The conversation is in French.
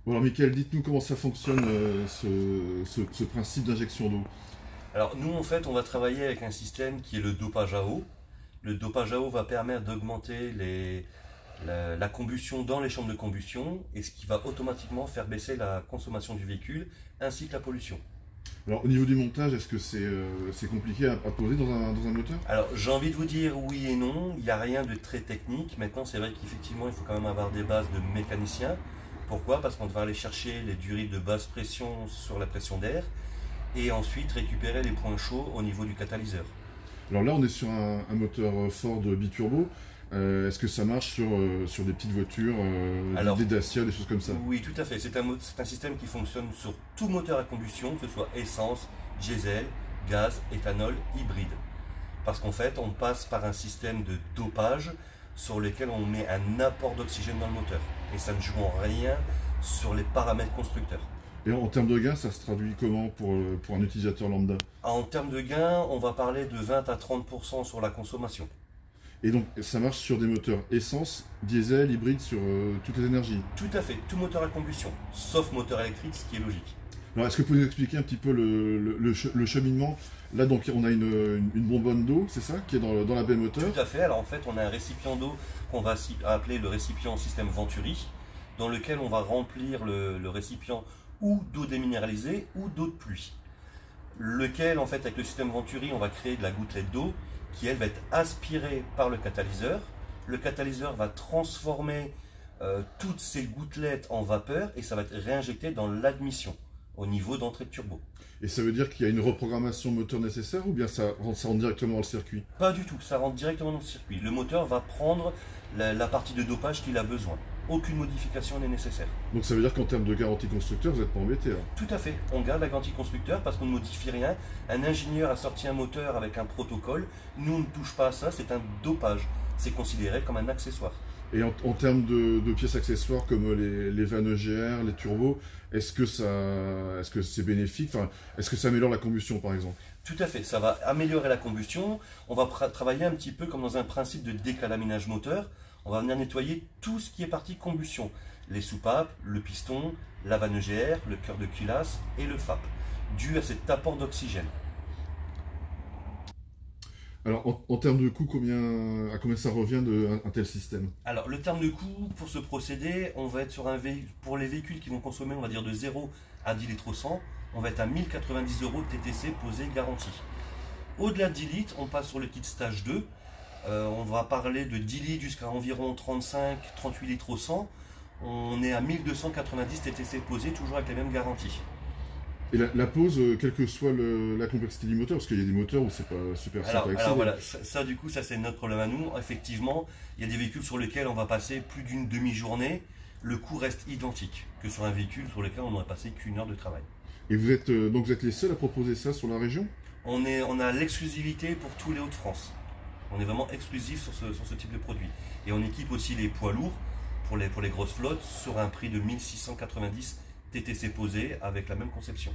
Bon, alors Michael, dites-nous comment ça fonctionne ce principe d'injection d'eau. Alors nous en fait on va travailler avec un système qui est le dopage à eau. Le dopage à eau va permettre d'augmenter la combustion dans les chambres de combustion et ce qui va automatiquement faire baisser la consommation du véhicule ainsi que la pollution. Alors au niveau du montage, est-ce que c'est compliqué à poser dans un moteur? Alors j'ai envie de vous dire oui et non, il n'y a rien de très technique. Maintenant c'est vrai qu'effectivement il faut quand même avoir des bases de mécanicien. Pourquoi? Parce qu'on va aller chercher les durées de basse pression sur la pression d'air et ensuite récupérer les points chauds au niveau du catalyseur. Alors là, on est sur un moteur Ford biturbo. Est-ce que ça marche sur des petites voitures, Alors, des Dacia, des choses comme ça? oui, tout à fait. C'est un système qui fonctionne sur tout moteur à combustion, que ce soit essence, diesel, gaz, éthanol, hybride. Parce qu'en fait, on passe par un système de dopage sur lequel on met un apport d'oxygène dans le moteur. Et ça ne joue en rien sur les paramètres constructeurs. Et en termes de gain, ça se traduit comment pour un utilisateur lambda? En termes de gain, on va parler de 20 à 30% sur la consommation. Et donc, ça marche sur des moteurs essence, diesel, hybride, sur toutes les énergies. Tout à fait, tout moteur à combustion, sauf moteur électrique, ce qui est logique. Alors, est-ce que vous pouvez nous expliquer un petit peu le cheminement? Là, donc, on a une bonbonne d'eau, c'est ça, qui est dans la baie moteur? Tout à fait, alors en fait, on a un récipient d'eau qu'on va appeler le récipient système Venturi, dans lequel on va remplir le récipient ou d'eau déminéralisée ou d'eau de pluie. Lequel, en fait, avec le système Venturi, on va créer de la gouttelette d'eau qui, elle, va être aspirée par le catalyseur. Le catalyseur va transformer toutes ces gouttelettes en vapeur et ça va être réinjecté dans l'admission au niveau d'entrée de turbo. Et ça veut dire qu'il y a une reprogrammation moteur nécessaire ou bien ça rentre directement dans le circuit? Pas du tout, ça rentre directement dans le circuit. Le moteur va prendre la partie de dopage qu'il a besoin. Aucune modification n'est nécessaire. Donc ça veut dire qu'en termes de garantie constructeur, vous n'êtes pas embêté là? Tout à fait, on garde la garantie constructeur parce qu'on ne modifie rien. Un ingénieur a sorti un moteur avec un protocole, nous on ne touche pas à ça, c'est un dopage. C'est considéré comme un accessoire. Et en termes de pièces accessoires comme les vannes EGR, les turbos, est-ce que c'est bénéfique? Enfin, est-ce que ça améliore la combustion par exemple? Tout à fait, ça va améliorer la combustion. On va travailler un petit peu comme dans un principe de décalaminage moteur. On va venir nettoyer tout ce qui est partie combustion. Les soupapes, le piston, la vanne EGR, le cœur de culasse et le FAP, dû à cet apport d'oxygène. Alors en termes de coût, à combien ça revient un tel système? Alors le terme de coût pour ce procédé, on va être sur pour les véhicules qui vont consommer, on va dire de 0 à 10 litres au 100, on va être à 1090 € TTC posé garantie. Au-delà de 10 litres, on passe sur le kit stage 2. On va parler de 10 litres jusqu'à environ 35-38 litres au 100. On est à 1290 TTC posé, toujours avec les mêmes garanties. Et la pose, quelle que soit la complexité du moteur, parce qu'il y a des moteurs où c'est pas super simple à accéder. Alors voilà, du coup, ça c'est notre problème à nous. Effectivement, il y a des véhicules sur lesquels on va passer plus d'une demi-journée. Le coût reste identique que sur un véhicule sur lequel on n'aurait passé qu'une heure de travail. Et vous êtes les seuls à proposer ça sur la région? On a l'exclusivité pour tous les Hauts-de-France. On est vraiment exclusif sur ce type de produit. Et on équipe aussi les poids lourds pour les grosses flottes sur un prix de 1690 TTC posé avec la même conception.